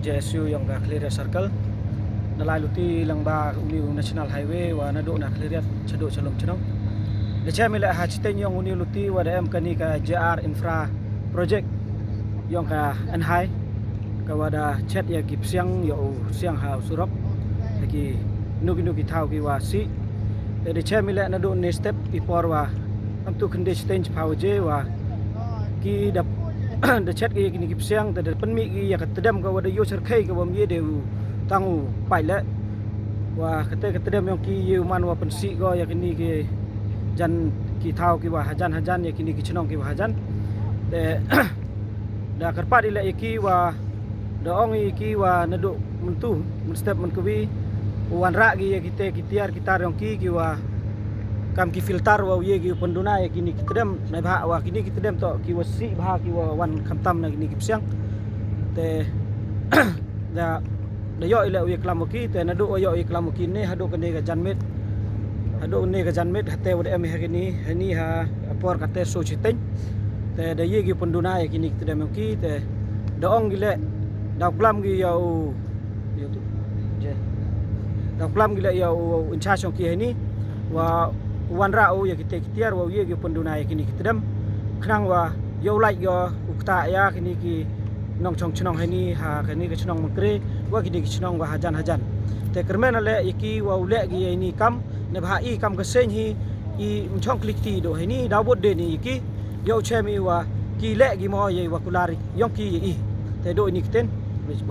JSU yang ka clear circle nalai luti lang ba uni national highway wa nado na clear chado chalom chano de chamila ha chiten yang uni luti wa da kani ka JR infra project yang ka anhai ka wada chat ya kip siang yo siang ha surok lagi nugi thau ki wa si de chamila nado ne step ipor wa am tu kende chiten phaw je wa ki dap de chat ki ni kip siang de penmi ki ya katedam ka wada yo serkai ka wam ye de tangu pai le wa katedam yang ki ye man wa pensi go ya kini ki jan ki thau ki wa hajan ya kini ki chnong ki wa hajan de da karpat ile ki wa da ong ki wa nadu mentu men step men kuwi wan ra ki ya kitiar kitar yang ki wa kam ki filter wa ye ki penduna ya kini kitedam nai bha wa kini kitedam to ki wa si bha ki wa wan khamtam na kini kipsiang te da yo ile wi klamoki te nadu yo klamoki ne hadu kene ga janmet hate wad em hani ha apor kate so chiteng te da ye ki penduna ya kini kitedam ki te da ong gile da klam gi yo tu je da klam gile yo in charge ki hani wa wan rau ya kitiar wa ye ki penduna ya kini kitedam khnang wa yo like yo ukta ya kini ki nong chong chnong hani ha kini ki chnong mangkre wa kini ki chnong wa hajan te kermen ale iki wa ule gi ini kam ne bha i kam ka sen hi i mchong klik ti do hani da bod de ni iki yo chemi wa ki le gi mo ye wa kulari yong ki i te do ni kiten